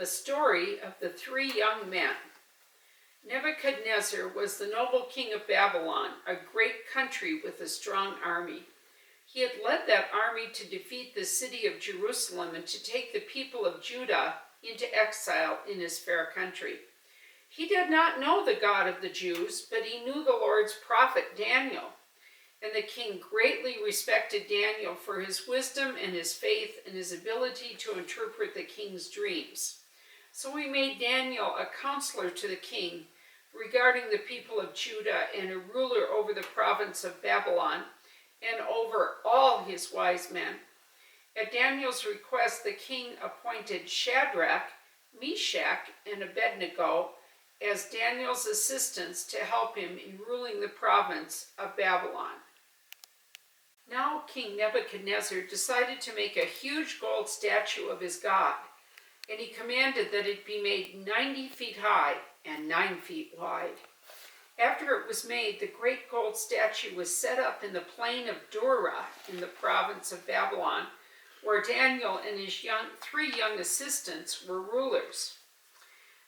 The story of the three young men. Nebuchadnezzar was the noble king of Babylon, a great country with a strong army. He had led that army to defeat the city of Jerusalem and to take the people of Judah into exile in his fair country. He did not know the God of the Jews, but he knew the Lord's prophet Daniel. And the king greatly respected Daniel for his wisdom and his faith and his ability to interpret the king's dreams. So he made Daniel a counselor to the king regarding the people of Judah and a ruler over the province of Babylon and over all his wise men. At Daniel's request, the king appointed Shadrach, Meshach, and Abednego as Daniel's assistants to help him in ruling the province of Babylon. Now King Nebuchadnezzar decided to make a huge gold statue of his God, and he commanded that it be made 90 feet high and 9 feet wide. After it was made, the great gold statue was set up in the plain of Dura in the province of Babylon, where Daniel and his three young assistants were rulers.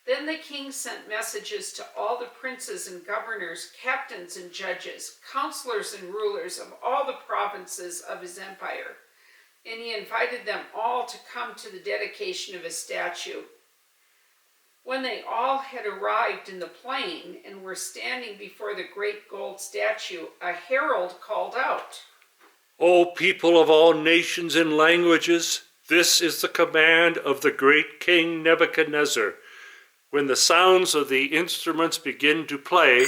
Then the king sent messages to all the princes and governors, captains and judges, counselors and rulers of all the provinces of his empire, and he invited them all to come to the dedication of his statue. When they all had arrived in the plain and were standing before the great gold statue, a herald called out, "O people of all nations and languages, this is the command of the great King Nebuchadnezzar. When the sounds of the instruments begin to play,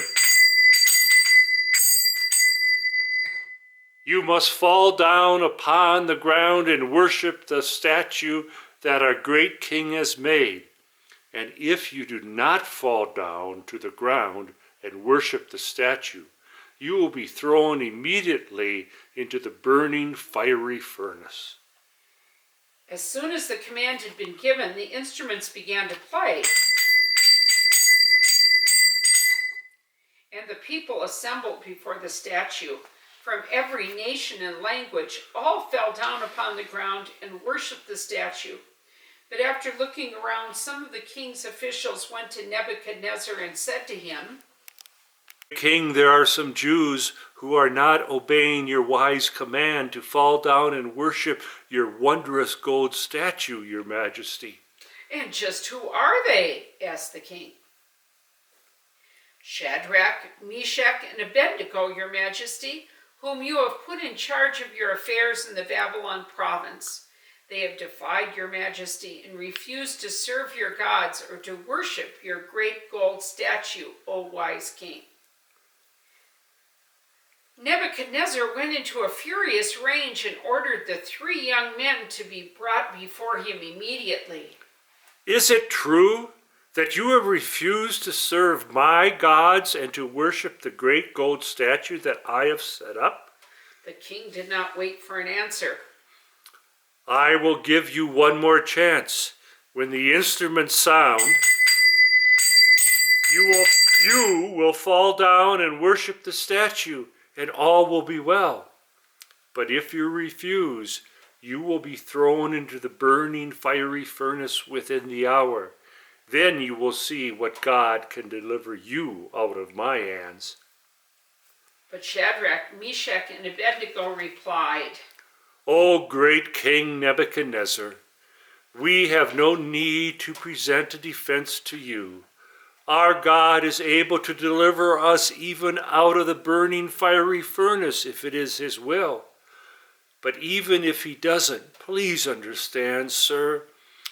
you must fall down upon the ground and worship the statue that our great king has made. And if you do not fall down to the ground and worship the statue, you will be thrown immediately into the burning fiery furnace." As soon as the command had been given, the instruments began to play, and the people assembled before the statue from every nation and language. All fell down upon the ground and worshiped the statue. But after looking around, some of the king's officials went to Nebuchadnezzar and said to him, "King, there are some Jews who are not obeying your wise command to fall down and worship your wondrous gold statue, your majesty." "And just who are they?" asked the king. "Shadrach, Meshach, and Abednego, your majesty, whom you have put in charge of your affairs in the Babylon province. They have defied your majesty and refused to serve your gods or to worship your great gold statue, O wise king." Nebuchadnezzar went into a furious rage and ordered the three young men to be brought before him immediately. "Is it true that you have refused to serve my gods and to worship the great gold statue that I have set up?" The king did not wait for an answer. "I will give you one more chance. When the instruments sound, you will fall down and worship the statue, and all will be well. But if you refuse, you will be thrown into the burning fiery furnace within the hour. Then you will see what God can deliver you out of my hands." But Shadrach, Meshach, and Abednego replied, "O great King Nebuchadnezzar, we have no need to present a defense to you. Our God is able to deliver us even out of the burning fiery furnace if it is his will. But even if he doesn't, please understand, sir,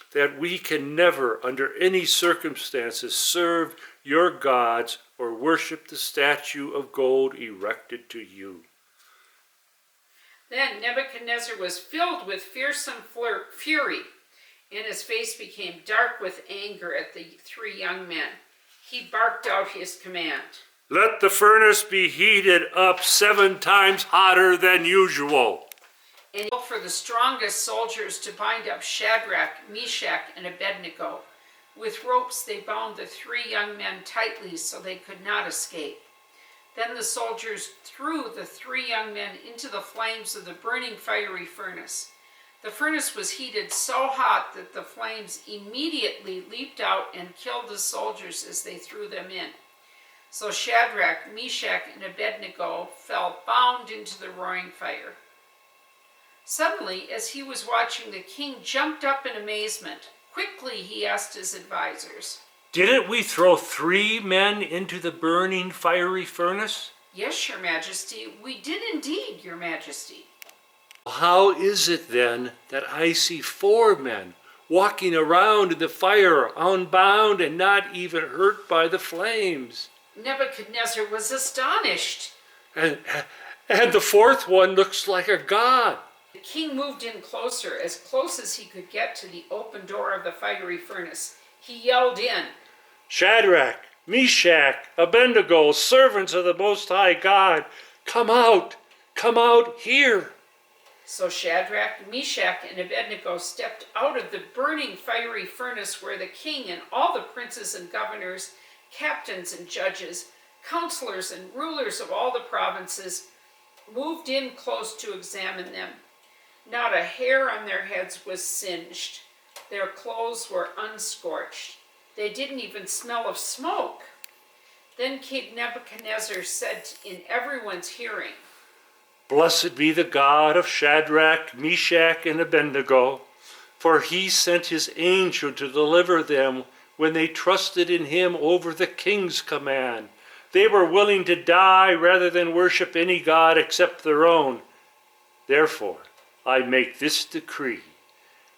that we can never, under any circumstances, serve your gods or worship the statue of gold erected to you." Then Nebuchadnezzar was filled with fearsome fury, and his face became dark with anger at the three young men. He barked out his command, "Let the furnace be heated up 7 times hotter than usual." and he called for the strongest soldiers to bind up Shadrach, Meshach, and Abednego. With ropes they bound the three young men tightly so they could not escape. Then the soldiers threw the three young men into the flames of the burning fiery furnace. The furnace was heated so hot that the flames immediately leaped out and killed the soldiers as they threw them in. So Shadrach, Meshach, and Abednego fell bound into the roaring fire. Suddenly, as he was watching, the king jumped up in amazement. Quickly, he asked his advisors, "Didn't we throw 3 men into the burning fiery furnace?" "Yes, your majesty, we did indeed, your majesty." "How is it then that I see 4 men walking around in the fire, unbound and not even hurt by the flames?" Nebuchadnezzar was astonished. And the 4th one looks like a god. The king moved in closer, as close as he could get to the open door of the fiery furnace. He yelled in, "Shadrach, Meshach, Abednego, servants of the Most High God, come out here." So Shadrach, Meshach, and Abednego stepped out of the burning fiery furnace where the king and all the princes and governors, captains and judges, counselors and rulers of all the provinces moved in close to examine them. Not a hair on their heads was singed. Their clothes were unscorched. They didn't even smell of smoke. Then King Nebuchadnezzar said in everyone's hearing, "Blessed be the God of Shadrach, Meshach, and Abednego, for he sent his angel to deliver them when they trusted in him over the king's command. They were willing to die rather than worship any god except their own. Therefore, I make this decree.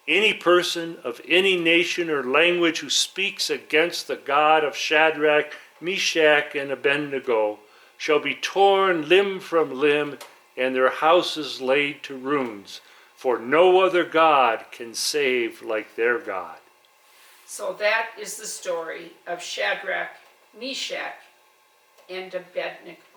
Any person of any nation or language who speaks against the God of Shadrach, Meshach, and Abednego shall be torn limb from limb and their houses laid to ruins, for no other God can save like their God." So that is the story of Shadrach, Meshach, and Abednego.